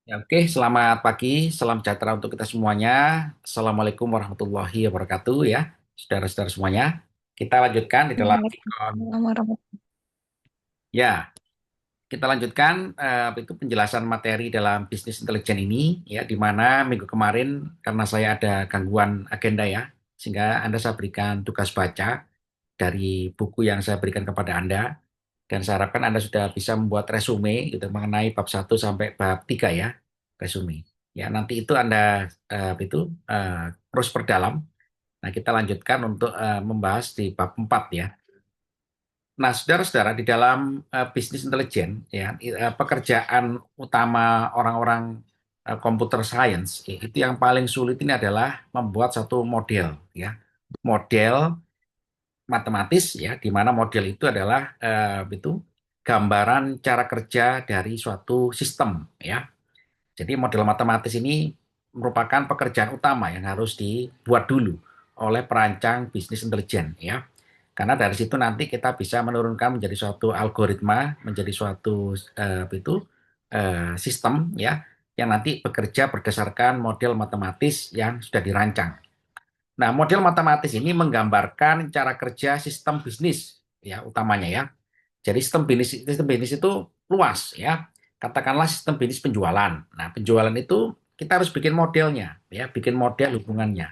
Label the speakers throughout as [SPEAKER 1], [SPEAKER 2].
[SPEAKER 1] Ya, oke, selamat pagi, salam sejahtera untuk kita semuanya. Assalamualaikum warahmatullahi wabarakatuh ya, saudara-saudara semuanya. Kita lanjutkan di dalam Vicon.
[SPEAKER 2] Waalaikumsalam warahmatullahi.
[SPEAKER 1] Ya, kita lanjutkan itu penjelasan materi dalam bisnis intelijen ini ya, di mana minggu kemarin karena saya ada gangguan agenda ya, sehingga Anda saya berikan tugas baca dari buku yang saya berikan kepada Anda. Dan saya harapkan Anda sudah bisa membuat resume gitu mengenai bab 1 sampai bab 3 ya, resume. Ya, nanti itu Anda terus perdalam. Nah, kita lanjutkan untuk membahas di bab 4 ya. Nah, saudara-saudara, di dalam bisnis intelijen ya, pekerjaan utama orang-orang computer science itu yang paling sulit ini adalah membuat satu model ya. Model matematis ya, di mana model itu adalah gambaran cara kerja dari suatu sistem ya. Jadi model matematis ini merupakan pekerjaan utama yang harus dibuat dulu oleh perancang bisnis intelijen ya. Karena dari situ nanti kita bisa menurunkan menjadi suatu algoritma, menjadi suatu sistem ya yang nanti bekerja berdasarkan model matematis yang sudah dirancang. Nah, model matematis ini menggambarkan cara kerja sistem bisnis ya utamanya ya. Jadi sistem bisnis itu luas ya. Katakanlah sistem bisnis penjualan. Nah, penjualan itu kita harus bikin modelnya ya, bikin model hubungannya.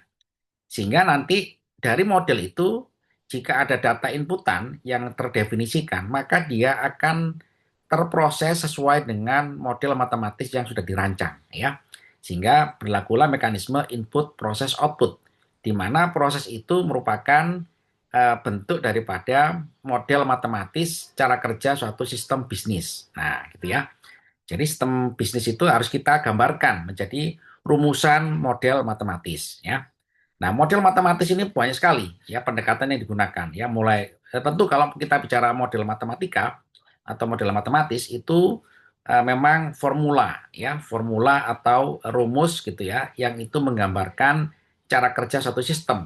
[SPEAKER 1] Sehingga nanti dari model itu jika ada data inputan yang terdefinisikan, maka dia akan terproses sesuai dengan model matematis yang sudah dirancang ya. Sehingga berlakulah mekanisme input proses output di mana proses itu merupakan bentuk daripada model matematis cara kerja suatu sistem bisnis. Nah, gitu ya. Jadi sistem bisnis itu harus kita gambarkan menjadi rumusan model matematis ya. Nah, model matematis ini banyak sekali ya pendekatan yang digunakan ya mulai tentu kalau kita bicara model matematika atau model matematis itu memang formula ya, formula atau rumus gitu ya yang itu menggambarkan cara kerja satu sistem.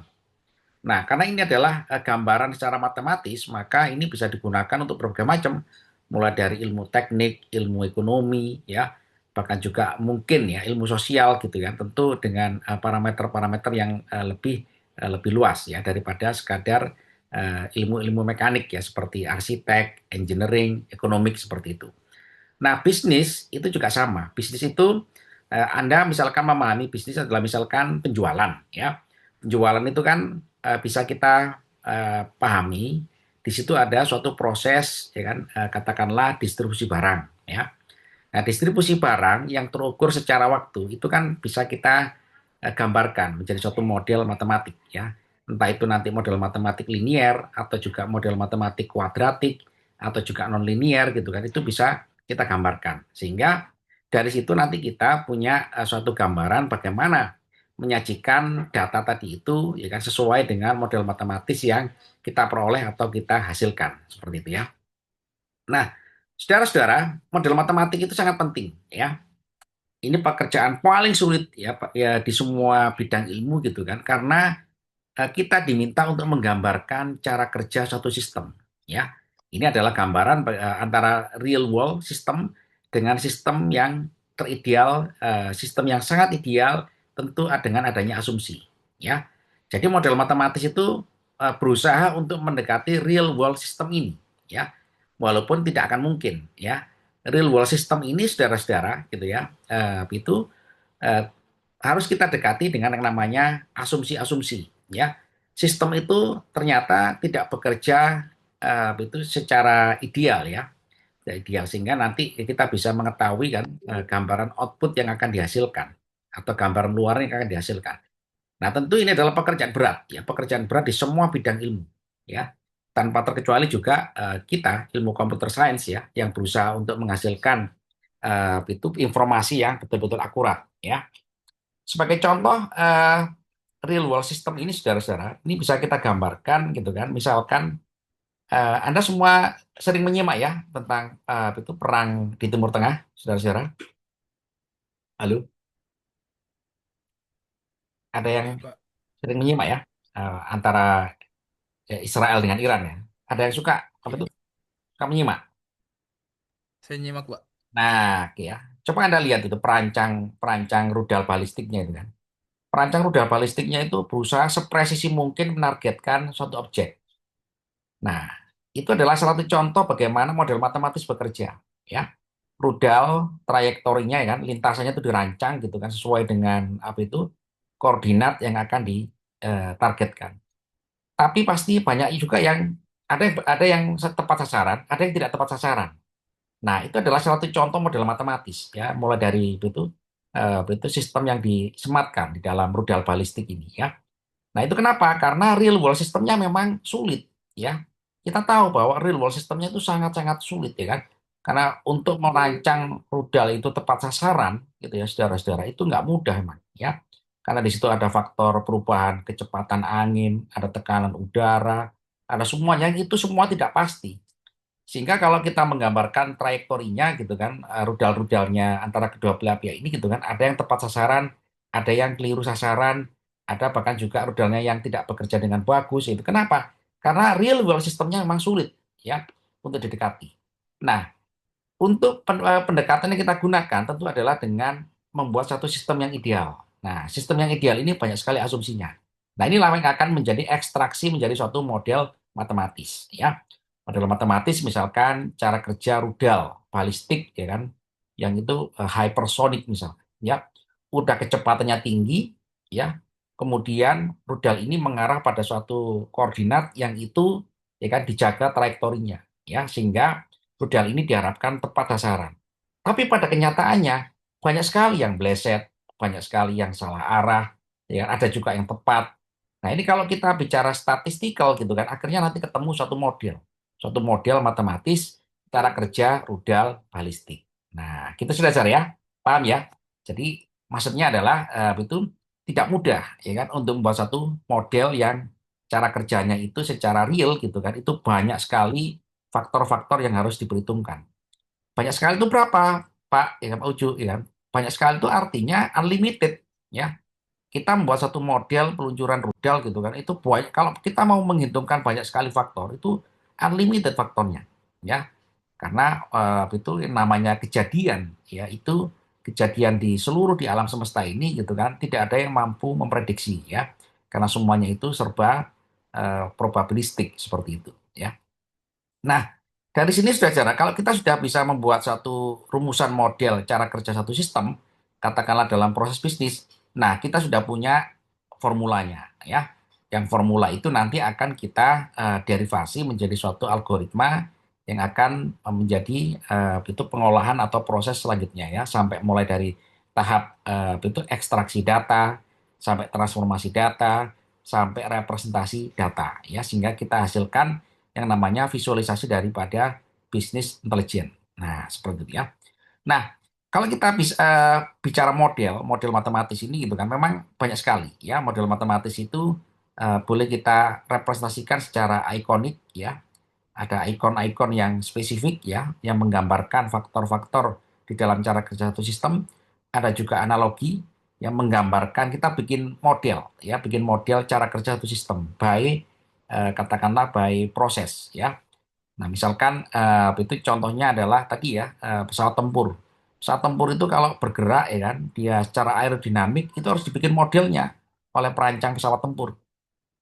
[SPEAKER 1] Nah, karena ini adalah gambaran secara matematis, maka ini bisa digunakan untuk berbagai macam, mulai dari ilmu teknik, ilmu ekonomi, ya, bahkan juga mungkin ya ilmu sosial gitu ya, tentu dengan parameter-parameter yang lebih luas ya daripada sekadar ilmu-ilmu mekanik ya seperti arsitek, engineering, ekonomik seperti itu. Nah, bisnis itu juga sama. Bisnis itu Anda misalkan memahami bisnis adalah misalkan penjualan ya. Penjualan itu kan bisa kita pahami di situ ada suatu proses ya kan katakanlah distribusi barang ya. Nah, distribusi barang yang terukur secara waktu itu kan bisa kita gambarkan menjadi suatu model matematik ya. Entah itu nanti model matematik linier atau juga model matematik kuadratik atau juga nonlinier gitu kan. Itu bisa kita gambarkan. Sehingga dari situ nanti kita punya suatu gambaran bagaimana menyajikan data tadi itu ya kan sesuai dengan model matematis yang kita peroleh atau kita hasilkan seperti itu ya. Nah, saudara-saudara, model matematik itu sangat penting ya. Ini pekerjaan paling sulit ya, Pak, ya di semua bidang ilmu gitu kan, karena kita diminta untuk menggambarkan cara kerja suatu sistem ya. Ini adalah gambaran antara real world system dengan sistem yang terideal, sistem yang sangat ideal tentu dengan adanya asumsi ya. Jadi model matematis itu berusaha untuk mendekati real world system ini ya. Walaupun tidak akan mungkin ya. Real world system ini saudara-saudara gitu ya. Itu eh, harus kita dekati dengan yang namanya asumsi-asumsi ya. Sistem itu ternyata tidak bekerja itu secara ideal ya. Tidak ideal sehingga nanti kita bisa mengetahui kan gambaran output yang akan dihasilkan atau gambaran luar yang akan dihasilkan. Nah, tentu ini adalah pekerjaan berat ya, pekerjaan berat di semua bidang ilmu ya. Tanpa terkecuali juga kita ilmu computer science ya yang berusaha untuk menghasilkan itu informasi yang betul-betul akurat ya. Sebagai contoh, real world system ini, saudara-saudara, ini bisa kita gambarkan gitu kan. Misalkan Anda semua sering menyimak ya tentang itu perang di Timur Tengah, saudara-saudara. Halo, ada yang
[SPEAKER 2] Iya, Pak.
[SPEAKER 1] sering menyimak ya antara Israel dengan Iran ya. Ada yang suka apa
[SPEAKER 2] Iya,
[SPEAKER 1] itu? Suka menyimak.
[SPEAKER 2] saya nyimak, Pak.
[SPEAKER 1] Nah, oke ya. Coba Anda lihat itu perancang perancang rudal balistiknya itu kan. Perancang rudal balistiknya itu berusaha sepresisi mungkin menargetkan suatu objek. Nah, itu adalah salah satu contoh bagaimana model matematis bekerja. Ya, rudal trayektorinya ya kan, lintasannya itu dirancang gitu kan sesuai dengan apa itu koordinat yang akan ditargetkan. Tapi pasti banyak juga yang ada yang tepat sasaran, ada yang tidak tepat sasaran. Nah, itu adalah salah satu contoh model matematis ya, mulai dari itu sistem yang disematkan di dalam rudal balistik ini ya. Nah, itu kenapa? Karena real world sistemnya memang sulit, ya. Kita tahu bahwa real world sistemnya itu sangat-sangat sulit, ya kan? Karena untuk merancang rudal itu tepat sasaran, gitu ya, saudara-saudara, itu nggak mudah, emang, ya. Karena di situ ada faktor perubahan kecepatan angin, ada tekanan udara, ada semuanya, itu semua tidak pasti. Sehingga kalau kita menggambarkan trayektorinya gitu kan, rudal-rudalnya antara kedua belah pihak ini gitu kan, ada yang tepat sasaran, ada yang keliru sasaran, ada bahkan juga rudalnya yang tidak bekerja dengan bagus. Itu kenapa? Karena real world sistemnya memang sulit ya untuk didekati. Nah, untuk pendekatan yang kita gunakan tentu adalah dengan membuat satu sistem yang ideal. Nah, sistem yang ideal ini banyak sekali asumsinya. Nah, inilah yang akan menjadi ekstraksi menjadi suatu model matematis, ya. Model matematis misalkan cara kerja rudal balistik, ya kan, yang itu hypersonic misal, ya. Udah kecepatannya tinggi, ya. Kemudian rudal ini mengarah pada suatu koordinat yang itu, ya kan, dijaga trayektorinya, ya, sehingga rudal ini diharapkan tepat sasaran. Tapi pada kenyataannya banyak sekali yang bleset, banyak sekali yang salah arah, ya ada juga yang tepat. Nah ini kalau kita bicara statistikal gitu kan, akhirnya nanti ketemu suatu model matematis cara kerja rudal balistik. Nah kita sudah cari ya, paham ya? Jadi maksudnya adalah itu tidak mudah ya kan untuk membuat satu model yang cara kerjanya itu secara real gitu kan, itu banyak sekali faktor-faktor yang harus diperhitungkan. Banyak sekali itu berapa, Pak? Ya, kan, Pak Uju, ya kan? Banyak sekali itu artinya unlimited, ya. Kita membuat satu model peluncuran rudal gitu kan, itu banyak. Kalau kita mau menghitungkan banyak sekali faktor, itu unlimited faktornya, ya. Karena itu namanya kejadian, ya itu kejadian di seluruh di alam semesta ini gitu kan, tidak ada yang mampu memprediksi, ya. Karena semuanya itu serba probabilistik seperti itu, ya. Nah, dari sini sudah cara, kalau kita sudah bisa membuat satu rumusan model cara kerja satu sistem, katakanlah dalam proses bisnis, nah kita sudah punya formulanya, ya. Yang formula itu nanti akan kita derivasi menjadi suatu algoritma yang akan menjadi itu pengolahan atau proses selanjutnya ya, sampai mulai dari tahap itu ekstraksi data, sampai transformasi data, sampai representasi data ya, sehingga kita hasilkan yang namanya visualisasi daripada bisnis intelijen. Nah, seperti itu ya. Nah, kalau kita bisa bicara model matematis ini gitu kan, memang banyak sekali ya model matematis itu boleh kita representasikan secara ikonik ya. Ada ikon-ikon yang spesifik ya, yang menggambarkan faktor-faktor di dalam cara kerja satu sistem. Ada juga analogi yang menggambarkan kita bikin model ya, bikin model cara kerja satu sistem by katakanlah by proses ya. Nah, misalkan itu contohnya adalah tadi ya pesawat tempur. Pesawat tempur itu kalau bergerak ya kan, dia secara aerodinamik itu harus dibikin modelnya oleh perancang pesawat tempur.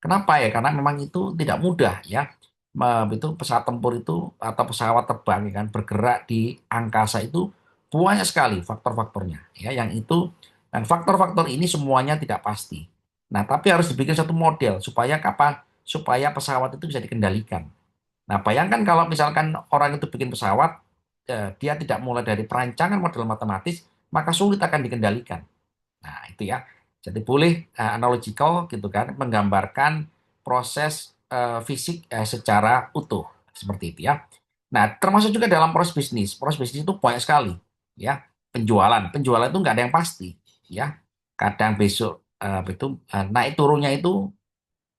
[SPEAKER 1] Kenapa ya? Karena memang itu tidak mudah ya. Itu pesawat tempur itu atau pesawat terbang ya kan bergerak di angkasa itu banyak sekali faktor-faktornya ya yang itu, dan faktor-faktor ini semuanya tidak pasti. Nah, tapi harus dibikin satu model supaya kapan? Supaya pesawat itu bisa dikendalikan. Nah, bayangkan kalau misalkan orang itu bikin pesawat, dia tidak mulai dari perancangan model matematis, maka sulit akan dikendalikan. Nah, itu ya. Jadi boleh analogical gitu kan, menggambarkan proses fisik secara utuh seperti itu ya. Nah, termasuk juga dalam proses bisnis. Proses bisnis itu banyak sekali ya. Penjualan itu nggak ada yang pasti ya. Kadang besok itu naik turunnya itu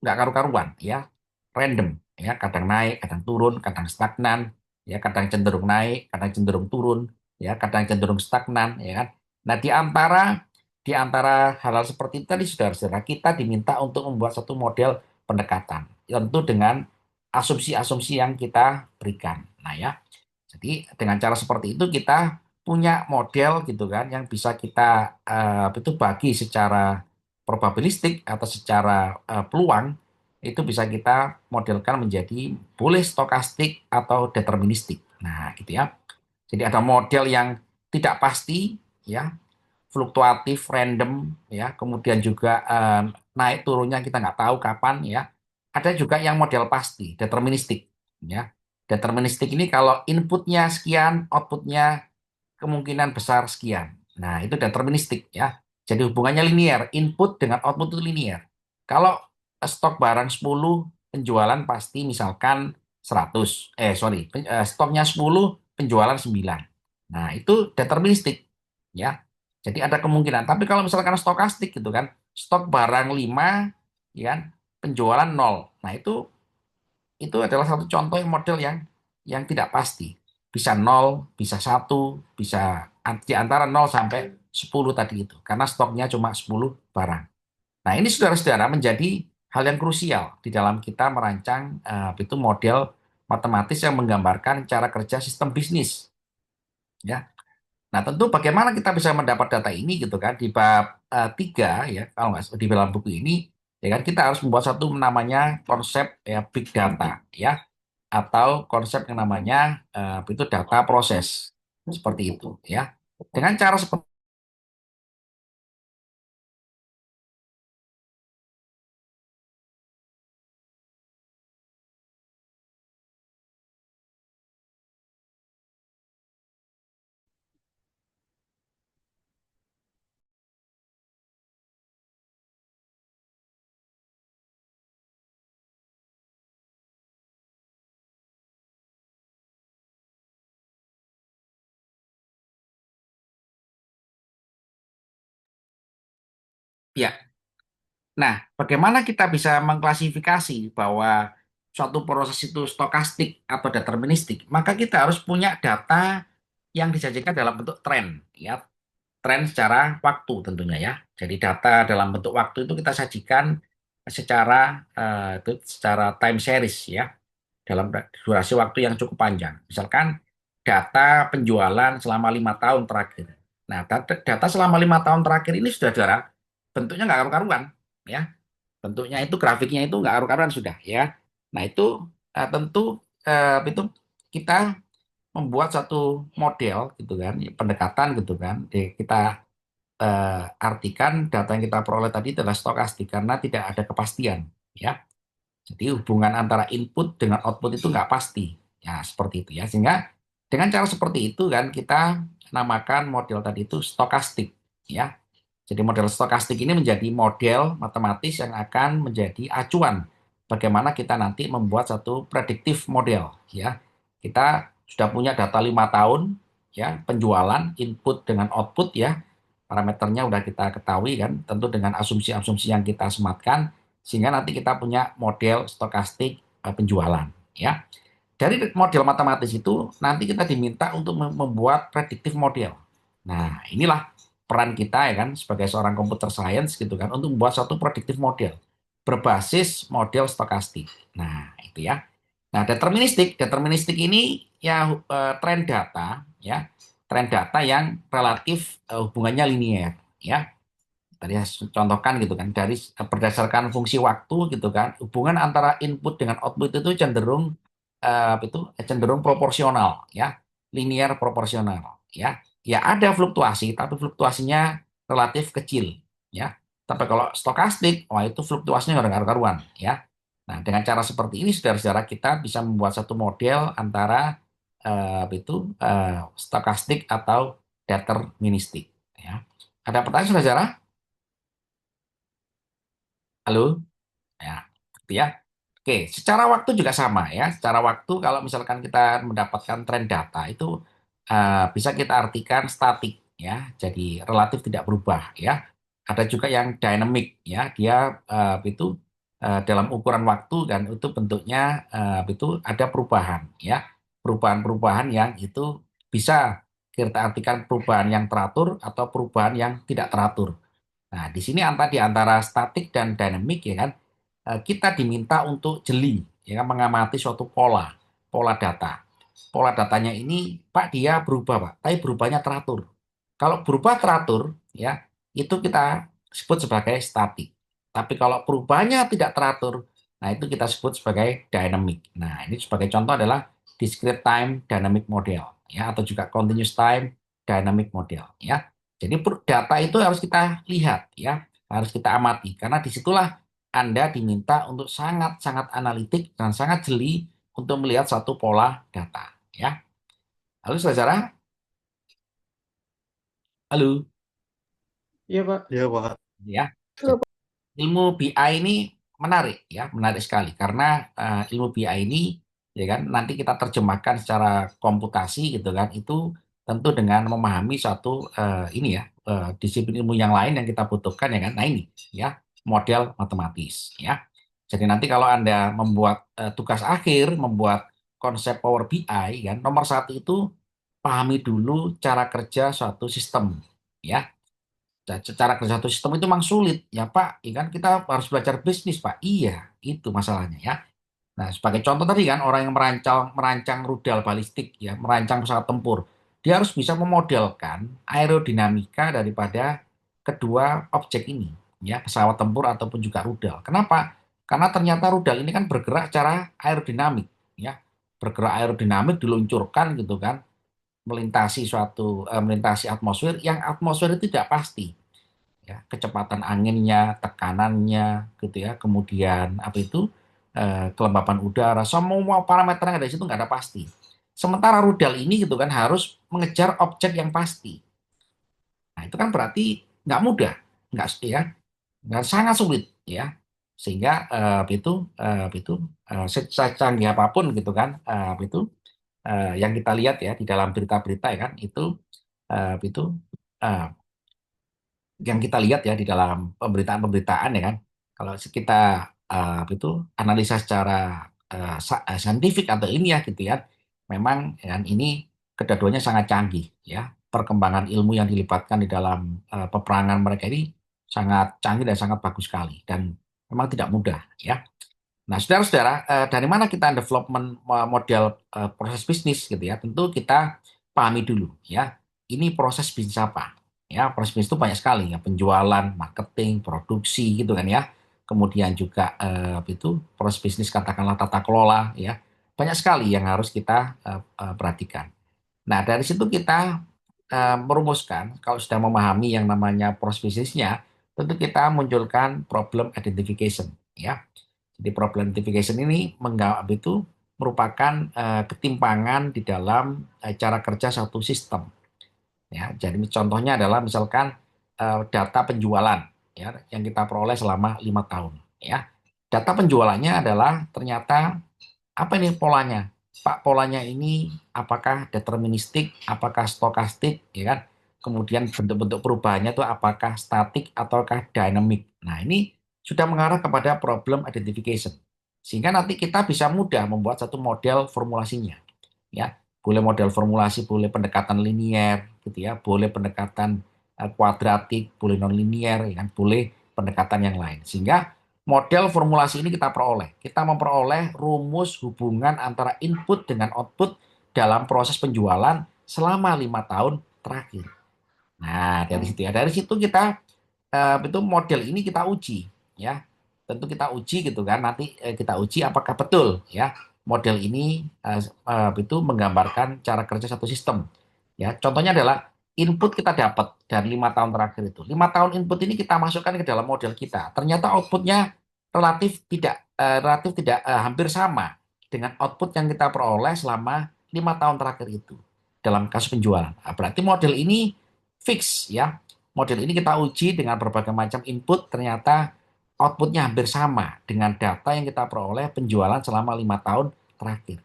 [SPEAKER 1] nggak karu-karuan ya, random ya, kadang naik kadang turun, kadang stagnan ya, kadang cenderung naik kadang cenderung turun ya, kadang cenderung stagnan ya kan. Nah, di antara hal-hal seperti itu tadi saudara-saudara, kita diminta untuk membuat satu model pendekatan tentu dengan asumsi-asumsi yang kita berikan. Nah ya, jadi dengan cara seperti itu kita punya model gitu kan yang bisa kita itu bagi secara probabilistik atau secara peluang itu bisa kita modelkan menjadi boleh stokastik atau deterministik. Nah, gitu ya. Jadi ada model yang tidak pasti ya, fluktuatif, random, ya, kemudian juga naik turunnya kita nggak tahu kapan, ya. Ada juga yang model pasti, deterministik, ya. Deterministik ini kalau inputnya sekian, outputnya kemungkinan besar sekian. Nah, itu deterministik, ya. Jadi hubungannya linear, input dengan output itu linear. Kalau stok barang 10, penjualan pasti misalkan 100. Stoknya 10, penjualan 9. Nah, itu deterministik, ya. Jadi ada kemungkinan. Tapi kalau misalkan stokastik gitu kan, stok barang 5, ya kan, penjualan 0. Nah, itu adalah satu contoh yang model yang tidak pasti. Bisa 0, bisa 1, bisa di antara 0 sampai 10 tadi itu. Karena stoknya cuma 10 barang. Nah, ini saudara-saudara menjadi hal yang krusial di dalam kita merancang itu model matematis yang menggambarkan cara kerja sistem bisnis. Ya. Nah, tentu bagaimana kita bisa mendapat data ini gitu kan di bab 3 ya, kalau nggak di dalam buku ini ya kan kita harus membuat satu namanya konsep ya big data ya atau konsep yang namanya itu data proses seperti itu ya. Dengan cara seperti ya. Nah, bagaimana kita bisa mengklasifikasi bahwa suatu proses itu stokastik atau deterministik? Maka kita harus punya data yang disajikan dalam bentuk tren ya. Tren secara waktu tentunya ya. Jadi data dalam bentuk waktu itu kita sajikan secara secara time series ya, dalam durasi waktu yang cukup panjang. Misalkan data penjualan selama 5 tahun terakhir. Nah, data selama 5 tahun terakhir ini sudah saudara bentuknya nggak karu-karuan ya. Bentuknya itu grafiknya itu nggak karu-karuan sudah ya. Nah, itu tentu itu kita membuat satu model gitu kan, pendekatan gitu kan. Kita artikan data yang kita peroleh tadi adalah stokastik karena tidak ada kepastian ya. Jadi hubungan antara input dengan output itu nggak pasti. Ya, seperti itu ya. Sehingga dengan cara seperti itu kan kita namakan model tadi itu stokastik ya. Jadi model stokastik ini menjadi model matematis yang akan menjadi acuan bagaimana kita nanti membuat satu prediktif model ya. Kita sudah punya data 5 tahun ya, penjualan input dengan output ya. Parameternya udah kita ketahui kan, tentu dengan asumsi-asumsi yang kita sematkan sehingga nanti kita punya model stokastik penjualan ya. Dari model matematis itu nanti kita diminta untuk membuat prediktif model. Nah, inilah peran kita ya kan sebagai seorang computer science gitu kan untuk membuat satu prediktif model berbasis model stokastik. Nah, itu ya. Nah, deterministik ini ya tren data ya, tren data yang relatif hubungannya linear ya. Tadi saya contohkan gitu kan dari berdasarkan fungsi waktu gitu kan hubungan antara input dengan output itu cenderung proporsional ya, linear proporsional ya. Ya ada fluktuasi tapi fluktuasinya relatif kecil ya. Tapi kalau stokastik wah itu fluktuasinya nggak ada karuan ya. Nah, dengan cara seperti ini saudara-saudara kita bisa membuat satu model antara stokastik atau deterministik ya. Ada pertanyaan saudara? Halo? Ya, gitu ya. Oke, secara waktu juga sama ya. Secara waktu kalau misalkan kita mendapatkan tren data itu bisa kita artikan statik ya. Jadi relatif tidak berubah ya. Ada juga yang dynamic ya. Dia itu dalam ukuran waktu dan itu bentuknya itu ada perubahan ya. Perubahan-perubahan yang itu bisa kita artikan perubahan yang teratur atau perubahan yang tidak teratur. Nah, di sini di antara statik dan dinamik ya kan, kita diminta untuk jeli, ya kan, mengamati suatu pola, pola data. pola datanya ini, Pak, dia berubah, Pak, tapi berubahnya teratur. Kalau berubah teratur, ya, itu kita sebut sebagai statik. Tapi kalau perubahannya tidak teratur, nah itu kita sebut sebagai dynamic. Nah, ini sebagai contoh adalah discrete time dynamic model, ya, atau juga continuous time dynamic model, ya. Jadi data itu harus kita lihat, ya, harus kita amati, karena disitulah Anda diminta untuk sangat-sangat analitik dan sangat jeli untuk melihat satu pola data, ya. Halo, saudara. Halo,
[SPEAKER 2] Iya, Pak.
[SPEAKER 3] Iya, Pak.
[SPEAKER 1] ya.
[SPEAKER 2] Halo, Pak.
[SPEAKER 1] Ilmu BI ini menarik, ya, menarik sekali karena ilmu BI ini, ya kan, nanti kita terjemahkan secara komputasi gitu kan, itu tentu dengan memahami suatu ini ya, disiplin ilmu yang lain yang kita butuhkan, ya kan. Nah ini, ya, model matematis, ya. Jadi nanti kalau Anda membuat tugas akhir, membuat konsep Power BI, kan, nomor satu itu pahami dulu cara kerja suatu sistem, ya. Dan secara kerja satu sistem itu memang sulit, ya Pak. Ya kan kita harus belajar bisnis, Pak. Iya, itu masalahnya, ya. Nah, sebagai contoh tadi kan orang yang merancang merancang rudal balistik, ya, merancang pesawat tempur, dia harus bisa memodelkan aerodinamika daripada kedua objek ini, ya, pesawat tempur ataupun juga rudal. Kenapa? Karena ternyata rudal ini kan bergerak secara aerodinamik, ya. Bergerak aerodinamik diluncurkan gitu kan, melintasi atmosfer, yang atmosfer itu tidak pasti, ya, kecepatan anginnya, tekanannya, gitu ya, kemudian apa itu, kelembapan udara, semua parameter yang ada di situ nggak ada pasti. Sementara rudal ini gitu kan harus mengejar objek yang pasti. Nah itu kan berarti nggak mudah, nggak, ya, dan sangat sulit, ya, sehingga itu secanggih apapun gitu kan, yang kita lihat ya di dalam berita-berita, ya kan, itu eh, yang kita lihat ya di dalam pemberitaan-pemberitaan, ya kan, kalau kita itu analisa secara saintifik atau ilmiah gitu ya, memang ya kan, ini kedua-duanya sangat canggih, ya, perkembangan ilmu yang dilibatkan di dalam peperangan mereka ini sangat canggih dan sangat bagus sekali dan memang tidak mudah, ya. Nah, saudara-saudara, dari mana kita development model proses bisnis gitu ya? Tentu kita pahami dulu, ya. Ini proses bisnis apa? Ya, proses bisnis itu banyak sekali ya, penjualan, marketing, produksi gitu kan ya. Kemudian juga itu proses bisnis katakanlah tata kelola, ya. Banyak sekali yang harus kita perhatikan. Nah, dari situ kita merumuskan kalau sudah memahami yang namanya proses bisnisnya, tentu kita munculkan problem identification, ya. Jadi problem identification ini menganggap itu merupakan ketimpangan di dalam cara kerja satu sistem. Ya, jadi contohnya adalah misalkan data penjualan, ya, yang kita peroleh selama 5 tahun. Ya, data penjualannya adalah ternyata apa ini polanya? Pak, polanya ini apakah deterministik, apakah stokastik, ya kan? Kemudian bentuk-bentuk perubahannya itu apakah statik ataukah dynamic. Nah, ini sudah mengarah kepada problem identification. Sehingga nanti kita bisa mudah membuat satu model formulasinya. Ya, boleh model formulasi, boleh pendekatan linier, gitu ya, boleh pendekatan kuadratik, boleh nonlinier, ya kan, boleh pendekatan yang lain. Sehingga model formulasi ini kita peroleh. Kita memperoleh rumus hubungan antara input dengan output dalam proses penjualan selama 5 tahun terakhir. Nah, dari situ ya, dari situ kita itu model ini kita uji, ya. Tentu kita uji gitu kan. Nanti kita uji apakah betul, ya, model ini itu menggambarkan cara kerja satu sistem. Ya, contohnya adalah input kita dapat dari 5 tahun terakhir itu. 5 tahun input ini kita masukkan ke dalam model kita. Ternyata outputnya relatif tidak hampir sama dengan output yang kita peroleh selama 5 tahun terakhir itu dalam kasus penjualan. Nah, berarti model ini fix, ya. Model ini kita uji dengan berbagai macam input, ternyata outputnya hampir sama dengan data yang kita peroleh penjualan selama 5 tahun terakhir.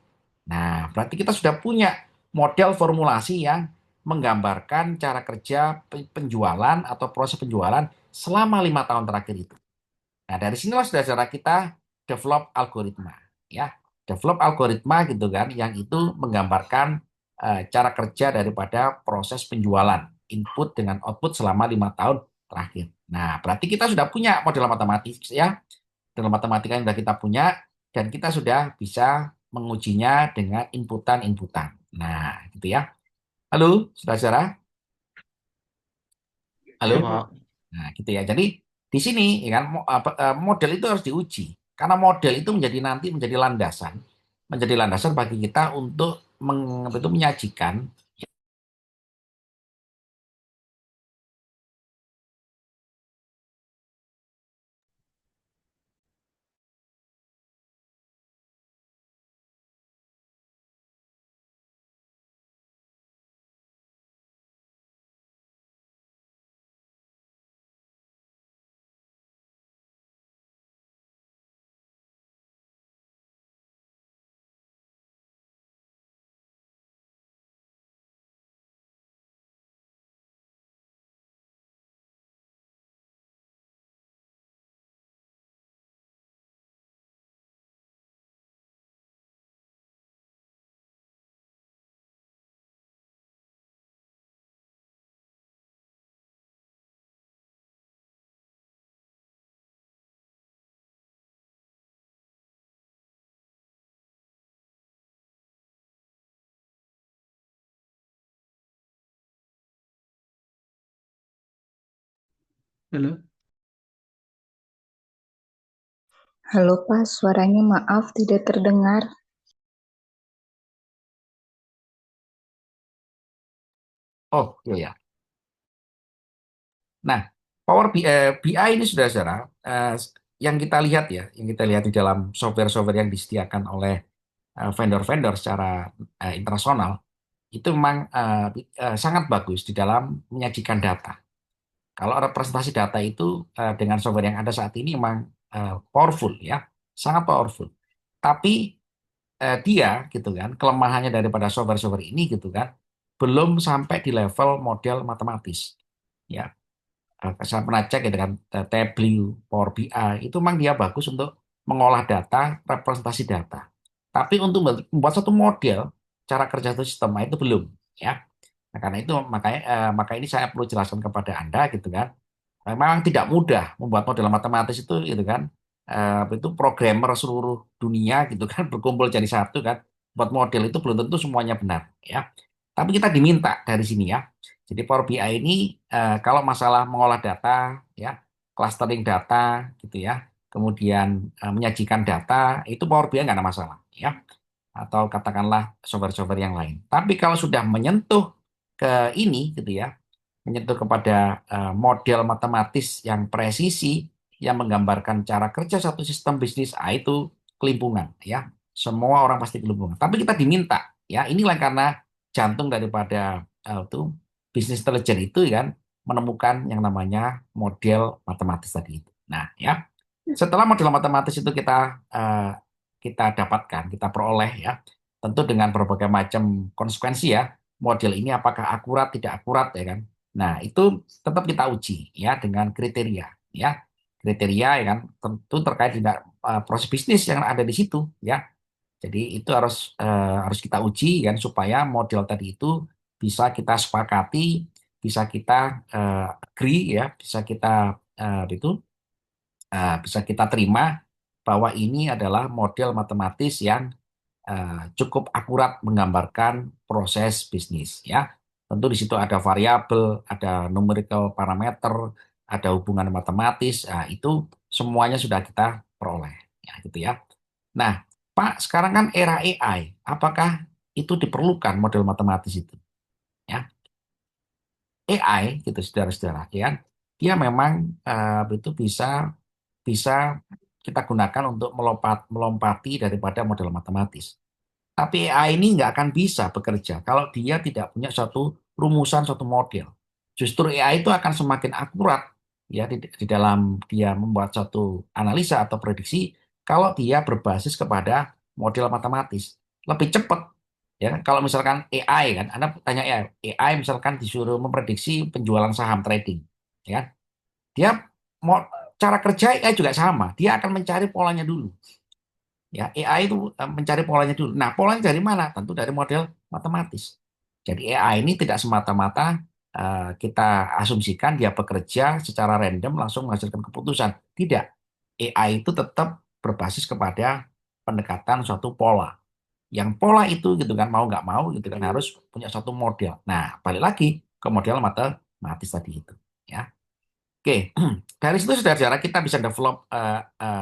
[SPEAKER 1] Nah, berarti kita sudah punya model formulasi yang menggambarkan cara kerja penjualan atau proses penjualan selama 5 tahun terakhir itu. Nah, dari sinilah saudara kita develop algoritma, ya. Develop algoritma gitu kan, yang itu menggambarkan cara kerja daripada proses penjualan, input dengan output selama 5 tahun terakhir. Nah, berarti kita sudah punya model matematis, ya. Model matematika yang sudah kita punya, dan kita sudah bisa mengujinya dengan inputan-inputan. Nah, gitu ya. Halo, saudara-saudara. Halo.
[SPEAKER 2] Iya, Pak.
[SPEAKER 1] Nah, gitu ya. Jadi di sini ya kan model itu harus diuji. Karena model itu menjadi landasan bagi kita untuk menyajikan.
[SPEAKER 2] Halo.
[SPEAKER 3] Halo Pak, suaranya maaf tidak terdengar.
[SPEAKER 1] Oh, iya ya. Nah, BI ini saudara-saudara, eh, yang kita lihat ya, yang kita lihat di dalam software-software yang disediakan oleh vendor-vendor secara internasional, itu memang sangat bagus di dalam menyajikan data. Kalau representasi data itu dengan software yang ada saat ini memang powerful ya, sangat powerful. Tapi dia gitu kan, kelemahannya daripada software-software ini gitu kan, belum sampai di level model matematis. Ya, saya pernah cek ya dengan Tableau, Power BI, itu memang dia bagus untuk mengolah data, representasi data. Tapi untuk membuat satu model, cara kerja satu sistem itu belum. Ya, nah, karena itu maka ini saya perlu jelaskan kepada Anda gitu kan. Memang tidak mudah membuat model matematis itu gitu kan. Itu programmer seluruh dunia gitu kan berkumpul jadi satu kan. Buat model itu belum tentu semuanya benar ya. Tapi kita diminta dari sini ya. Jadi Power BI ini kalau masalah mengolah data ya, clustering data gitu ya, kemudian menyajikan data itu Power BI nggak ada masalah ya. Atau katakanlah software-software yang lain. Tapi kalau sudah menyentuh ke ini gitu ya, menyentuh kepada model matematis yang presisi yang menggambarkan cara kerja satu sistem bisnis, itu kelimpungan ya. Semua orang pasti kelimpungan. Tapi kita diminta ya, inilah karena jantung daripada itu bisnis intelligence itu kan menemukan yang namanya model matematis tadi itu. Nah, ya. Setelah model matematis itu kita dapatkan, kita peroleh ya, tentu dengan berbagai macam konsekuensi ya. Model ini apakah akurat, tidak akurat ya kan. Nah, itu tetap kita uji ya dengan kriteria ya. Kriteria ya kan tentu terkait dengan proses bisnis yang ada di situ ya. Jadi itu harus kita uji kan supaya model tadi itu bisa kita sepakati, bisa kita agree ya, bisa kita terima bahwa ini adalah model matematis yang cukup akurat menggambarkan proses bisnis ya. Tentu di situ ada variabel, ada numerical parameter, ada hubungan matematis. Nah, itu semuanya sudah kita peroleh ya gitu ya. Nah, Pak, sekarang kan era AI. Apakah itu diperlukan model matematis itu? Ya, AI gitu saudara-saudara ya. Dia memang itu bisa bisa kita gunakan untuk melompati daripada model matematis. Tapi AI ini nggak akan bisa bekerja kalau dia tidak punya suatu rumusan, suatu model. Justru AI itu akan semakin akurat ya di dalam dia membuat suatu analisa atau prediksi kalau dia berbasis kepada model matematis. Lebih cepat ya kan? Kalau misalkan AI kan, Anda tanya ya, AI misalkan disuruh memprediksi penjualan saham trading, ya kan? Dia mau cara kerja AI juga sama, dia akan mencari polanya dulu. Ya, AI itu mencari polanya dulu. Nah, polanya dari mana? Tentu dari model matematis. Jadi AI ini tidak semata-mata kita asumsikan dia bekerja secara random langsung menghasilkan keputusan. Tidak. AI itu tetap berbasis kepada pendekatan suatu pola. yang pola itu gitu kan mau nggak mau gitu kan harus punya satu model. Nah, balik lagi ke model matematis tadi itu, ya. Oke, dari situ saudara-saudara kita bisa develop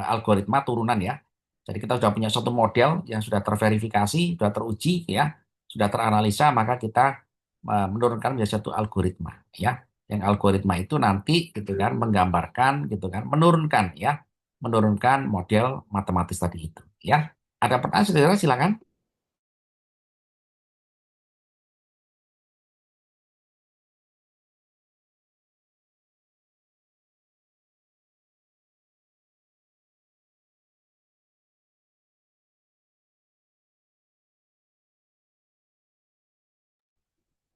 [SPEAKER 1] algoritma turunan ya. Jadi kita sudah punya suatu model yang sudah terverifikasi, sudah teruji ya, sudah teranalisa, maka kita menurunkan menjadi satu algoritma ya. Yang algoritma itu nanti gitu kan menggambarkan gitu kan, menurunkan model matematis tadi itu ya. Ada pertanyaan saudara silakan.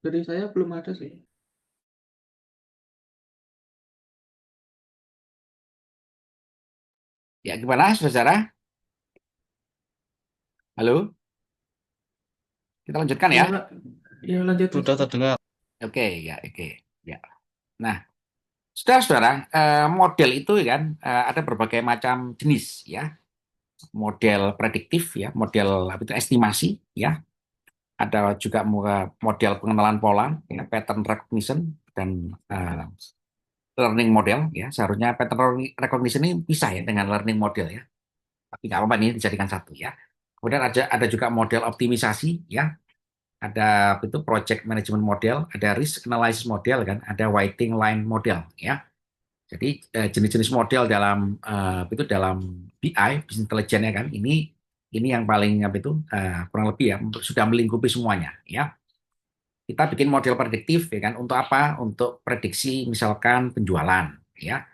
[SPEAKER 2] Dari saya belum ada sih.
[SPEAKER 1] Ya gimana saudara? Halo, kita lanjutkan ya.
[SPEAKER 2] Ya, ya lanjut
[SPEAKER 4] Sudah
[SPEAKER 2] Mas.
[SPEAKER 4] terdengar.
[SPEAKER 1] Oke, ya, oke. Ya. Nah, saudara-saudara, model itu kan ada berbagai macam jenis ya. Model prediktif ya, model apa itu estimasi ya. Ada juga model pengenalan pola, ya, pattern recognition dan learning model ya. Seharusnya pattern recognition ini bisa ya dengan learning model ya. Tapi nggak apa-apa ini dijadikan satu ya. Kemudian ada juga model optimisasi ya. Ada itu project management model, ada risk analysis model kan, ada waiting line model ya. Jadi jenis-jenis model dalam itu dalam BI, business intelligence ya kan, ini yang paling apa itu kurang lebih ya sudah melingkupi semuanya ya. Kita bikin model prediktif ya kan untuk apa? Untuk prediksi misalkan penjualan ya.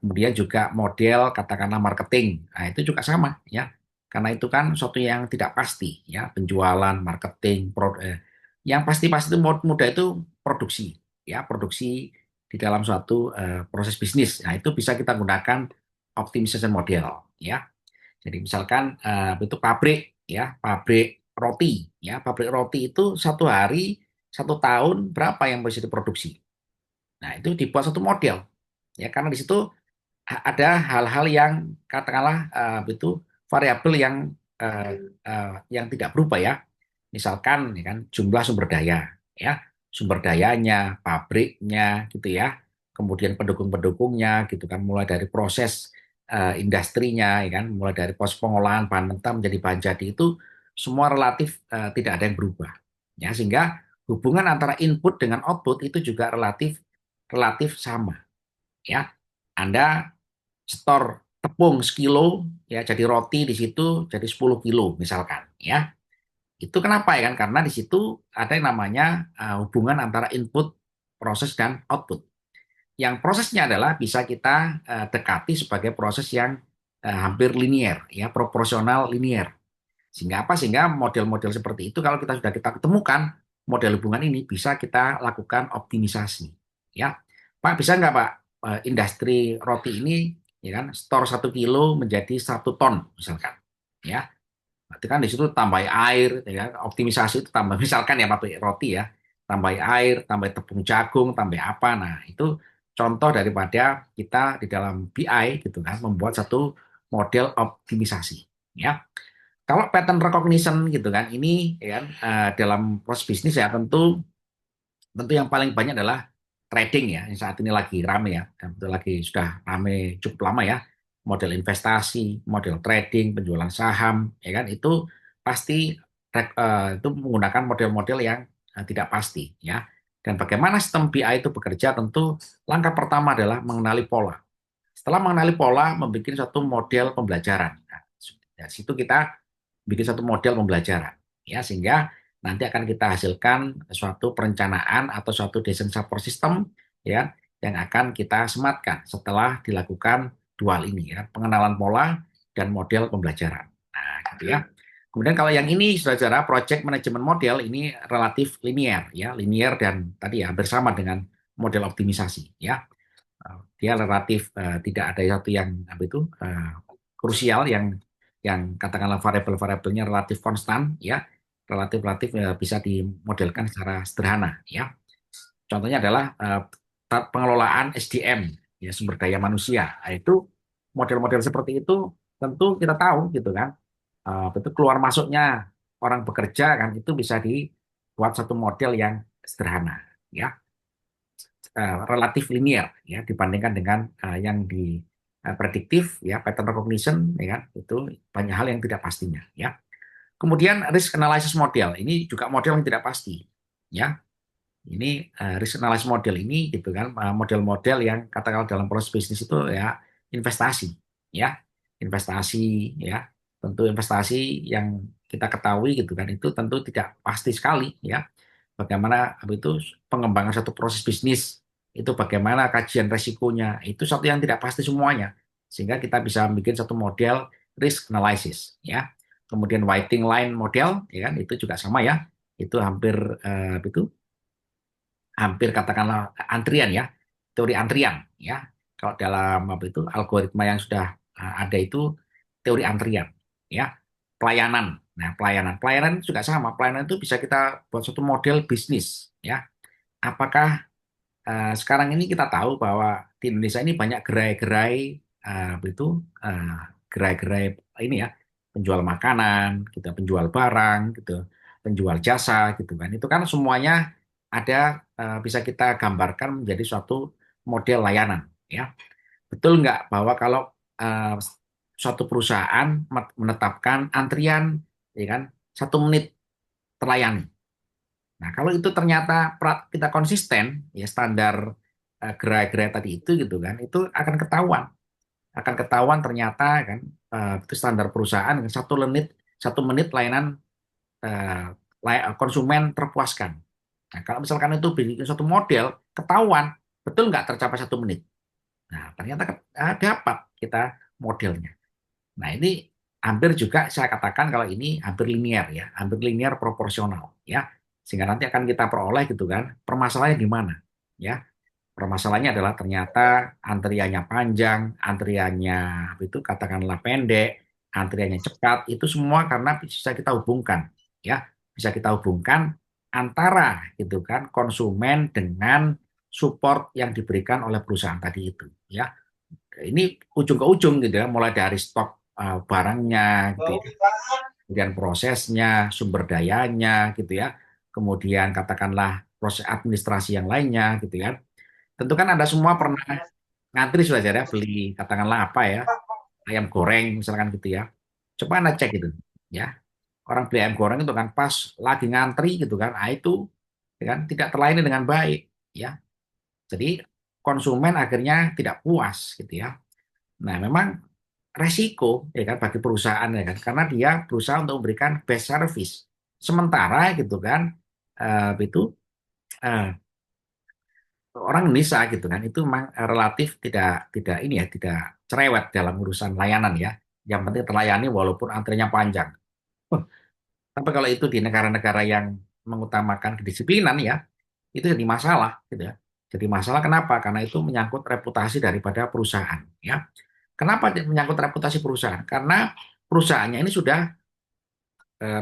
[SPEAKER 1] Kemudian juga model katakanlah marketing. Nah, itu juga sama ya. Karena itu kan suatu yang tidak pasti ya, penjualan, marketing, yang pasti-pasti itu mudah itu produksi ya, produksi di dalam suatu proses bisnis. Nah, itu bisa kita gunakan optimization model ya. Jadi misalkan itu pabrik ya, pabrik roti ya, pabrik roti itu satu hari, satu tahun berapa yang bisa diproduksi. Nah, itu dibuat satu model ya, karena di situ ada hal-hal yang katakanlah itu variabel yang tidak berubah ya. Misalkan ya kan jumlah sumber daya ya, sumber dayanya, pabriknya gitu ya. Kemudian pendukung-pendukungnya gitu kan mulai dari proses industrinya ya kan, mulai dari proses pengolahan bahan mentah menjadi bahan jadi itu semua relatif tidak ada yang berubah. Ya, sehingga hubungan antara input dengan output itu juga relatif relatif sama ya. Anda setor tepung sekilo ya jadi roti di situ jadi 10 kilo misalkan ya. Itu kenapa ya kan? Karena di situ ada yang namanya hubungan antara input, proses dan output. Yang prosesnya adalah bisa kita dekati sebagai proses yang hampir linear ya, proporsional linear. Sehingga apa? Sehingga model-model seperti itu kalau kita ketemukan model hubungan ini bisa kita lakukan optimisasi. Ya, Pak bisa nggak Pak industri roti ini ya kan store 1 kilo menjadi 1 ton misalkan. Ya, berarti kan di situ tambah air ya optimisasi itu tambah misalkan ya pabrik roti ya tambah air tambah tepung jagung tambah apa. Nah itu contoh daripada kita di dalam BI gitu kan membuat satu model optimisasi ya. Kalau pattern recognition gitu kan, ini ya kan, dalam proses bisnis ya tentu tentu yang paling banyak adalah trading ya, yang saat ini lagi rame ya, dan betul lagi sudah rame cukup lama ya, model investasi, model trading, penjualan saham, ya kan, itu pasti itu menggunakan model-model yang tidak pasti ya. Dan bagaimana sistem BI itu bekerja, tentu langkah pertama adalah mengenali pola. Setelah mengenali pola, membuat satu model pembelajaran. Nah, dari situ kita bikin satu model pembelajaran ya sehingga nanti akan kita hasilkan suatu perencanaan atau suatu desain support system ya yang akan kita sematkan setelah dilakukan dua hal ini ya pengenalan pola dan model pembelajaran. Nah, gitu ya. Kemudian kalau yang ini saudara project management model ini relatif linear ya, linear dan tadi ya bersama dengan model optimisasi ya. Dia relatif tidak ada satu yang apa itu krusial yang katakanlah variabel-variabelnya relatif konstan ya relatif relatif bisa dimodelkan secara sederhana ya. Contohnya adalah pengelolaan SDM ya sumber daya manusia. Nah, itu model-model seperti itu tentu kita tahu gitu kan. Betul keluar masuknya orang bekerja kan itu bisa dibuat satu model yang sederhana, ya, relatif linear, ya, dibandingkan dengan yang di prediktif, ya, pattern recognition, ya kan, itu banyak hal yang tidak pastinya, ya. Kemudian risk analysis model ini juga model yang tidak pasti, ya. Ini risk analysis model ini gitu kan, model-model yang katakanlah dalam proses bisnis itu ya investasi, ya, investasi, ya, tentu investasi yang kita ketahui gitu kan itu tentu tidak pasti sekali, ya. Bagaimana itu pengembangan satu proses bisnis itu bagaimana kajian resikonya itu satu yang tidak pasti semuanya, sehingga kita bisa bikin satu model risk analysis, ya. Kemudian waiting line model, ya kan, itu juga sama ya, itu hampir itu hampir katakanlah antrian, ya, teori antrian, ya, kalau dalam apa itu algoritma yang sudah ada itu teori antrian, ya, pelayanan. Nah, pelayanan juga sama, pelayanan itu bisa kita buat suatu model bisnis, ya. Apakah sekarang ini kita tahu bahwa di Indonesia ini banyak gerai-gerai itu eh, gerai-gerai ini ya, penjual makanan, gitu, penjual barang, gitu, penjual jasa, gitu kan. Itu kan semuanya ada bisa kita gambarkan menjadi suatu model layanan, ya. Betul nggak bahwa kalau eh, suatu perusahaan menetapkan antrian, ya kan, 1 menit terlayani. Nah, kalau itu ternyata kita konsisten, ya standar gerai-gerai tadi itu gitu kan, itu akan ketahuan ternyata kan itu standar perusahaan 1 menit 1 menit layanan eh, konsumen terpuaskan. Nah, kalau misalkan itu bikin suatu model, ketahuan betul nggak tercapai 1 menit. Nah, ternyata dapat kita modelnya. Nah, ini hampir juga saya katakan kalau ini hampir linear, ya, hampir linear proporsional, ya. Sehingga nanti akan kita peroleh gitu kan, permasalahannya di mana, ya. Permasalahannya adalah ternyata antriannya panjang, antriannya itu katakanlah pendek, antriannya cepat, itu semua karena bisa kita hubungkan, ya. Bisa kita hubungkan antara gitu kan konsumen dengan support yang diberikan oleh perusahaan tadi itu, ya. Ini ujung ke ujung gitu ya, mulai dari stok barangnya gitu ya, kemudian prosesnya, sumber dayanya gitu ya, kemudian katakanlah proses administrasi yang lainnya gitu ya. Tentu kan Anda semua pernah ngantri sudah ya beli katakanlah apa ya, ayam goreng misalkan gitu ya. Coba Anda cek itu ya. Orang beli ayam goreng itu kan pas lagi ngantri gitu kan, itu ya kan tidak terlayani dengan baik, ya. Jadi konsumen akhirnya tidak puas gitu ya. Nah, memang resiko ya kan bagi perusahaan ya kan karena dia berusaha untuk memberikan best service. Sementara gitu kan itu eh, orang Indonesia gitu kan itu memang relatif tidak tidak ini ya tidak cerewet dalam urusan layanan ya. Yang penting terlayani walaupun antrinya panjang. Huh, tapi kalau itu di negara-negara yang mengutamakan kedisiplinan ya itu jadi masalah gitu ya. Jadi masalah kenapa? Karena itu menyangkut reputasi daripada perusahaan ya. Kenapa menyangkut reputasi perusahaan? Karena perusahaannya ini sudah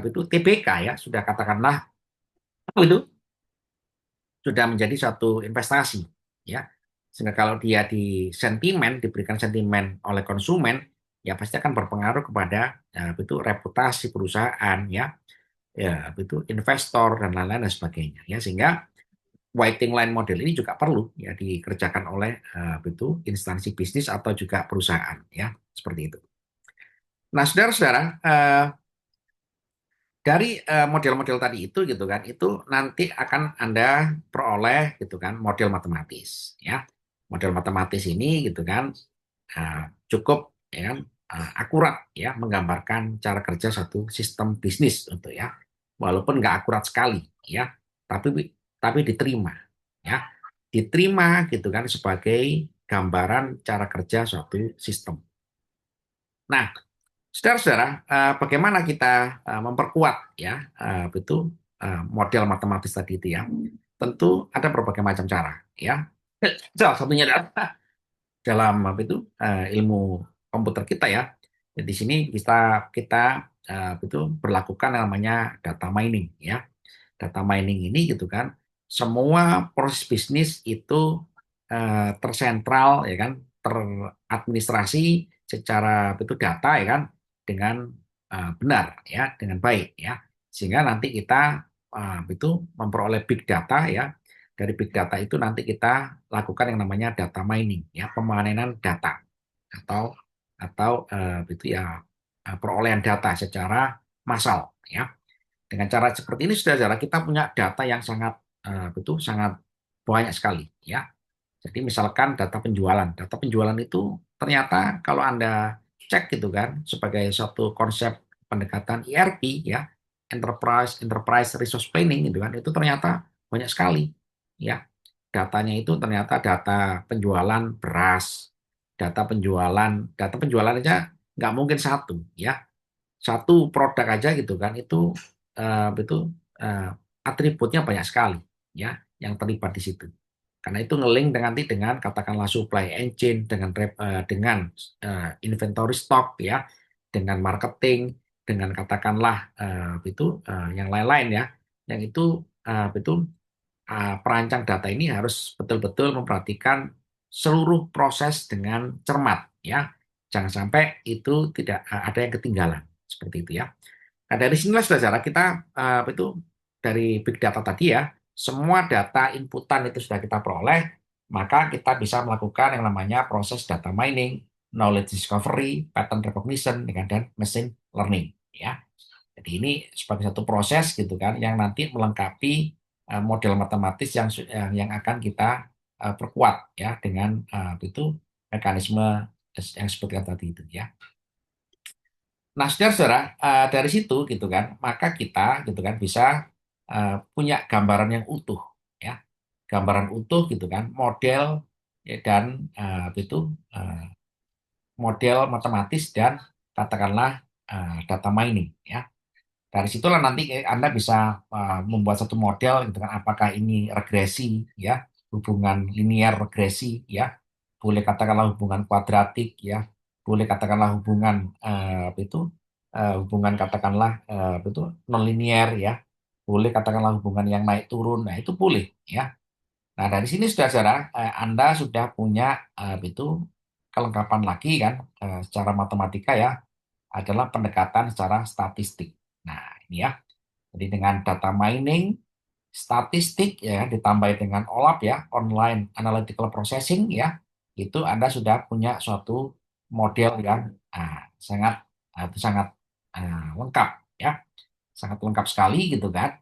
[SPEAKER 1] itu TBK ya, sudah katakanlah itu sudah menjadi satu investasi ya. Sehingga kalau dia diberikan sentimen oleh konsumen, ya pasti akan berpengaruh kepada itu reputasi perusahaan ya, ya itu investor dan lain-lain dan sebagainya ya. Sehingga waiting line model ini juga perlu ya dikerjakan oleh itu instansi bisnis atau juga perusahaan ya, seperti itu. Nah, saudara-saudara, dari model-model tadi itu gitu kan, itu nanti akan Anda peroleh gitu kan model matematis ya. Model matematis ini gitu kan eh, cukup ya kan, akurat ya menggambarkan cara kerja satu sistem bisnis untuk ya. Walaupun nggak akurat sekali ya, tapi tapi diterima ya. Diterima gitu kan sebagai gambaran cara kerja suatu sistem. Nah, saudara-saudara, bagaimana kita memperkuat ya itu model matematis tadi itu ya? Tentu ada berbagai macam cara ya. Salah satunya adalah dalam apa itu ilmu komputer kita ya. Di sini kita kita itu berlakukan yang namanya data mining ya. Data mining ini gitu kan, semua proses bisnis itu tersentral ya kan, teradministrasi secara itu data ya kan dengan benar ya, dengan baik ya. Sehingga nanti kita itu memperoleh big data ya. Dari big data itu nanti kita lakukan yang namanya data mining ya, pemanenan data atau itu ya perolehan data secara massal ya. Dengan cara seperti ini saudara kita punya data yang sangat sangat banyak sekali ya. Jadi misalkan data penjualan itu ternyata kalau Anda cek gitu kan sebagai suatu konsep pendekatan ERP ya, Enterprise Resource Planning gitu kan, itu ternyata banyak sekali ya. Datanya itu ternyata data penjualan beras, data penjualan aja nggak mungkin satu ya, satu produk aja gitu kan itu eh, atributnya banyak sekali ya yang terlibat di situ. Karena itu ngeling dengan katakanlah supply engine, dengan inventory stock ya, dengan marketing, dengan katakanlah yang lain-lain ya, yang itu perancang data ini harus betul-betul memperhatikan seluruh proses dengan cermat ya. Jangan sampai itu tidak ada yang ketinggalan seperti itu ya. Nah, dari sinilah saudara kita itu dari big data tadi ya, semua data inputan itu sudah kita peroleh, maka kita bisa melakukan yang namanya proses data mining, knowledge discovery, pattern recognition, dan machine learning ya. Jadi ini sebagai satu proses gitu kan yang nanti melengkapi model matematis yang akan kita perkuat ya dengan itu mekanisme yang seperti tadi itu ya. Nah, saudara-saudara, dari situ gitu kan, maka kita gitu kan bisa punya gambaran yang utuh ya, gambaran utuh gitu kan, model ya, dan itu eh, model matematis dan katakanlah data mining ya. Dari situlah nanti Anda bisa membuat satu model gitu kan, apakah ini regresi ya, hubungan linear regresi ya, boleh katakanlah hubungan kuadratik ya, boleh katakanlah hubungan hubungan katakanlah itu nonlinear ya, boleh katakanlah hubungan yang naik turun, nah itu boleh ya. Nah dari sini saudara-saudara Anda sudah punya kelengkapan lagi kan secara matematika ya, adalah pendekatan secara statistik. Nah ini ya. Jadi dengan data mining, statistik ya ditambah dengan OLAP ya, online analytical processing ya, itu Anda sudah punya suatu model yang sangat sangat lengkap ya, sangat lengkap sekali gitu kan.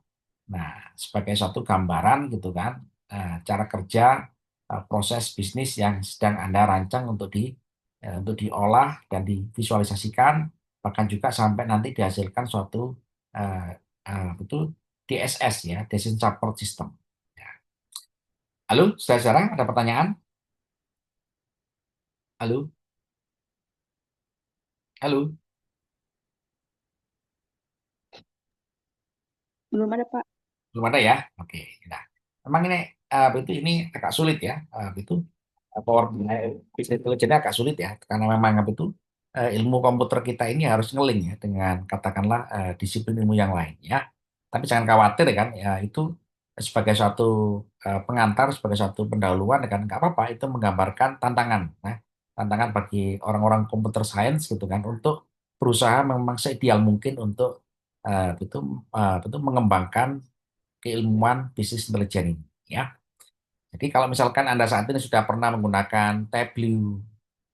[SPEAKER 1] Nah, sebagai suatu gambaran gitu kan, cara kerja proses bisnis yang sedang Anda rancang untuk diolah dan divisualisasikan, bahkan juga sampai nanti dihasilkan suatu eh, betul DSS ya, Decision Support System. Ya. Halo, saudara-saudara, ada pertanyaan? Halo, halo,
[SPEAKER 4] Belum ada, Pak.
[SPEAKER 1] belum ada ya? Oke, nah, memang ini agak sulit ya, itu Power BI Business Intelligence agak sulit ya, karena memang ilmu komputer kita ini harus ngeling ya dengan katakanlah disiplin ilmu yang lain ya. Tapi jangan khawatir ya kan, ya itu sebagai suatu pengantar, sebagai suatu pendahuluan ya kan nggak apa-apa, itu menggambarkan tantangan, nah, tantangan bagi orang-orang computer science gitu kan untuk berusaha memang seideal mungkin untuk mengembangkan keilmuan bisnis intelijen ini ya. Jadi kalau misalkan Anda saat ini sudah pernah menggunakan Tableau,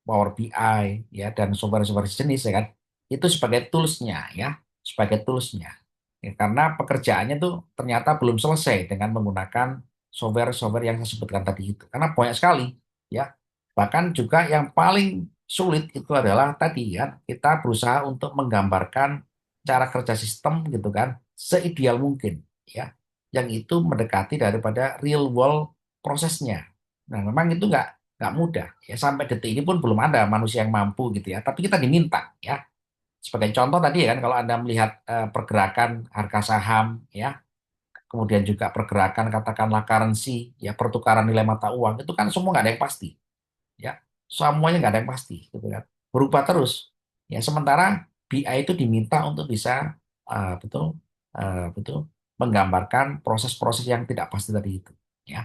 [SPEAKER 1] Power BI, ya, dan software-software sejenis, ya kan, itu sebagai toolsnya, ya, sebagai toolsnya. Ya, karena pekerjaannya tuh ternyata belum selesai dengan menggunakan software-software yang saya sebutkan tadi itu. Karena banyak sekali, ya. Bahkan juga yang paling sulit itu adalah tadi ya, kita berusaha untuk menggambarkan cara kerja sistem gitu kan, seideal mungkin, ya. Yang itu mendekati daripada real world prosesnya. Nah, memang itu nggak mudah ya, sampai detik ini pun belum ada manusia yang mampu gitu ya, tapi kita diminta ya. Sebagai contoh tadi ya kan, kalau Anda melihat pergerakan harga saham ya, kemudian juga pergerakan katakanlah currency ya, pertukaran nilai mata uang, itu kan semua nggak ada yang pasti ya, semuanya nggak ada yang pasti gitu kan, berubah terus ya. Sementara BI itu diminta untuk bisa betul betul menggambarkan proses-proses yang tidak pasti tadi itu ya.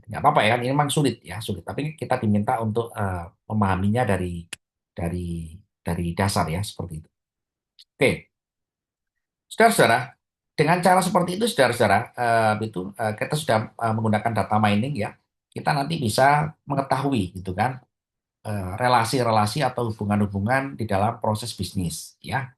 [SPEAKER 1] Nggak apa-apa ya kan, ini memang sulit ya, sulit. Tapi kita diminta untuk memahaminya dari dasar ya, seperti itu. Oke, saudara-saudara. dengan cara seperti itu, saudara-saudara, kita sudah menggunakan data mining ya. Kita nanti bisa mengetahui gitu kan relasi-relasi atau hubungan-hubungan di dalam proses bisnis ya.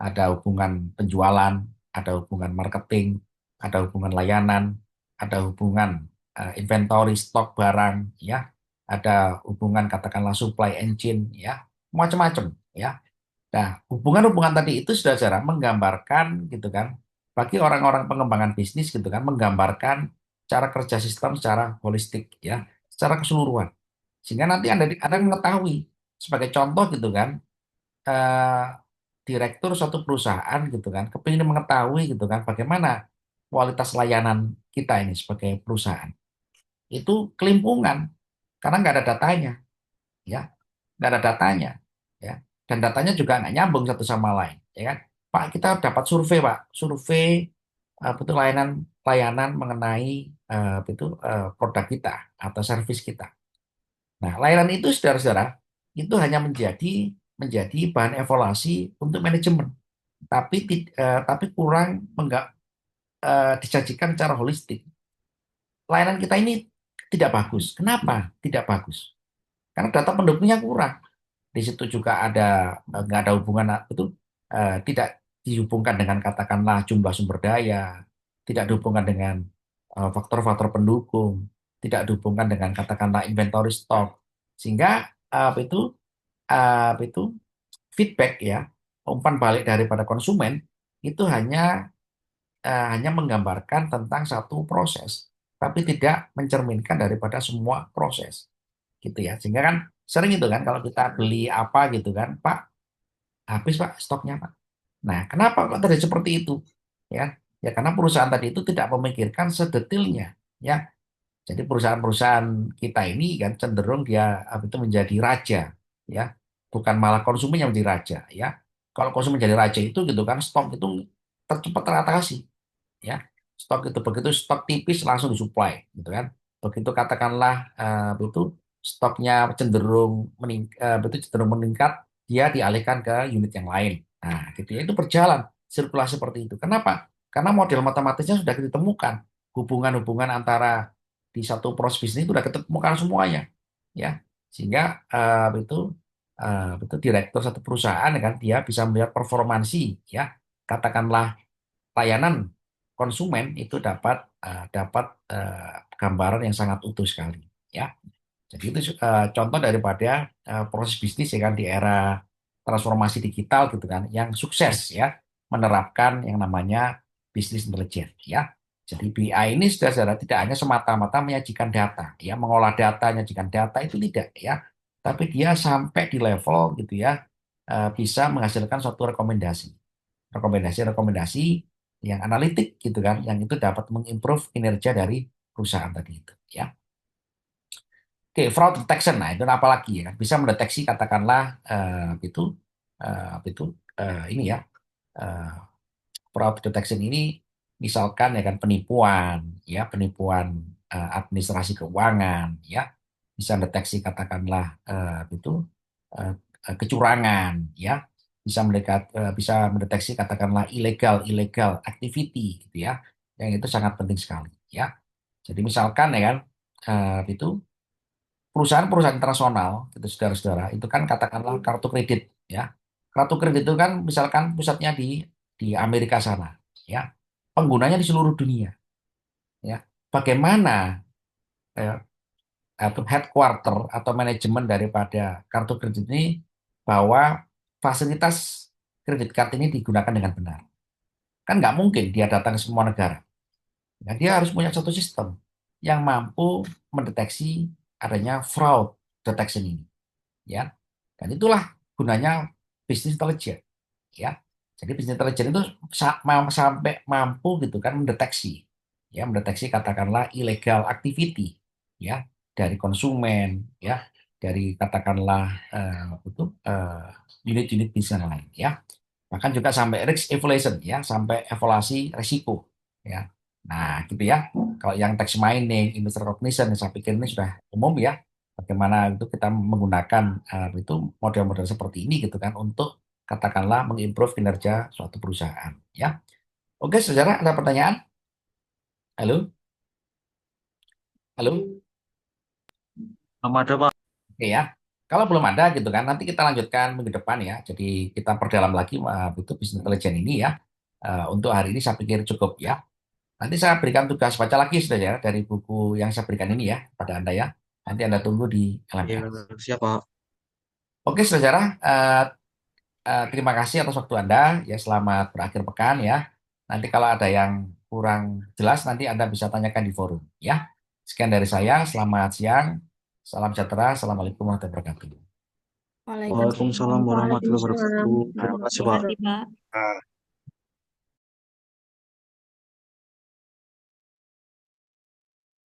[SPEAKER 1] Ada hubungan penjualan, ada hubungan marketing, ada hubungan layanan, ada hubungan inventory stok barang ya. Ada hubungan katakanlah supply engine ya, macam-macam ya. Nah, hubungan-hubungan tadi itu sudah cara menggambarkan gitu kan, bagi orang-orang pengembangan bisnis gitu kan, menggambarkan cara kerja sistem secara holistik ya, secara keseluruhan. Sehingga nanti Anda mengetahui, sebagai contoh gitu kan, eh, direktur suatu perusahaan gitu kan, kepingin mengetahui gitu kan, bagaimana kualitas layanan kita ini sebagai perusahaan. Itu kelimpungan, karena nggak ada datanya ya, nggak ada datanya ya, dan datanya juga nggak nyambung satu sama lain ya kan. Pak, kita dapat survei Pak, survei betul layanan layanan mengenai produk kita atau servis kita. Nah, layanan itu saudara-saudara itu hanya menjadi menjadi bahan evaluasi untuk manajemen, tapi kurang disajikan secara holistik. Layanan kita ini tidak bagus. Kenapa tidak bagus? Karena data pendukungnya kurang. Di situ juga ada nggak ada hubungan tidak dihubungkan dengan katakanlah jumlah sumber daya, tidak dihubungkan dengan faktor-faktor pendukung, tidak dihubungkan dengan katakanlah inventory stock, sehingga feedback ya, umpan balik daripada konsumen itu hanya menggambarkan tentang satu proses, tapi tidak mencerminkan daripada semua proses gitu ya. Sehingga kan sering itu kan kalau kita beli apa gitu kan, Pak, habis Pak stoknya Pak. Nah, kenapa kok terjadi seperti itu? Ya, ya karena perusahaan tadi itu tidak memikirkan sedetilnya. Ya, jadi perusahaan-perusahaan kita ini kan cenderung dia itu menjadi raja, ya, bukan malah konsumen yang menjadi raja. Ya, kalau konsumen menjadi raja itu gitu kan, stok itu tercepat teratasi ya. Stok itu begitu stok tipis langsung disuplai gitu kan. Begitu katakanlah stoknya cenderung meningkat, dia dialihkan ke unit yang lain. Nah, gitu ya, itu berjalan sirkulasi seperti itu. Kenapa? Karena model matematisnya sudah ditemukan. Hubungan-hubungan antara di satu proses bisnis itu sudah ditemukan semuanya, ya. Sehingga itu direktur satu perusahaan ya kan, dia bisa melihat performansi ya, katakanlah layanan konsumen itu dapat gambaran yang sangat utuh sekali ya. Jadi itu contoh daripada proses bisnis ya kan di era transformasi digital gitu kan yang sukses ya menerapkan yang namanya bisnis intelijen ya. Jadi BI ini saudara tidak hanya semata-mata menyajikan data ya, mengolah data, menyajikan data itu tidak ya. Tapi dia sampai di level gitu ya bisa menghasilkan suatu rekomendasi yang analitik gitu kan, yang itu dapat mengimprove kinerja dari perusahaan tadi itu ya. Oke, fraud detection, nah itu apa lagi ya? Bisa mendeteksi katakanlah itu ini ya, eh, fraud detection ini misalkan ya kan penipuan administrasi keuangan ya, bisa mendeteksi katakanlah eh, kecurangan ya, bisa mendeteksi katakanlah ilegal ilegal activity gitu ya, yang itu sangat penting sekali ya. Jadi misalkan ya kan itu perusahaan-perusahaan internasional gitu saudara-saudara itu kan katakanlah kartu kredit ya. Kartu kredit itu kan misalkan pusatnya di Amerika sana ya. Penggunanya di seluruh dunia ya. Bagaimana eh, atau headquarter atau manajemen daripada kartu kredit ini bahwa fasilitas kredit card ini digunakan dengan benar. Kan nggak mungkin dia datang ke semua negara. Nah, dia harus punya satu sistem yang mampu mendeteksi adanya fraud detection ini ya. Dan itulah gunanya bisnis intelijen ya. Jadi bisnis intelijen itu sampai mampu gitu kan mendeteksi katakanlah illegal activity ya dari konsumen ya, dari katakanlah unit-unit bisnis yang lain ya. Bahkan juga sampai risk evaluation ya, sampai evaluasi risiko ya. Nah, gitu ya. Kalau yang text mining, image recognition, saya pikir ini sudah umum ya. Bagaimana itu kita menggunakan itu model-model seperti ini gitu kan untuk katakanlah mengimprove kinerja suatu perusahaan ya. Oke, saudara, ada pertanyaan? Halo? Halo?
[SPEAKER 4] Belum ada, Pak.
[SPEAKER 1] Oke ya. Kalau belum ada gitu kan, nanti kita lanjutkan minggu depan ya. Jadi kita perdalam lagi itu business intelligence ini ya. Untuk hari ini saya pikir cukup ya. Nanti saya berikan tugas baca lagi saudara dari buku yang saya berikan ini ya pada Anda ya. Nanti Anda tunggu di
[SPEAKER 4] Ya,
[SPEAKER 1] LMS.
[SPEAKER 4] siap, Pak.
[SPEAKER 1] Oke saudara, terima kasih atas waktu Anda. Ya selamat berakhir pekan ya. Nanti kalau ada yang kurang jelas nanti Anda bisa tanyakan di forum ya. Sekian dari saya, selamat siang. Salam sejahtera. Assalamualaikum warahmatullahi wabarakatuh.
[SPEAKER 4] Waalaikumsalam warahmatullahi
[SPEAKER 5] Waalaikumsalam.
[SPEAKER 4] wabarakatuh. Terima kasih, Pak.
[SPEAKER 5] Makasih, Pak.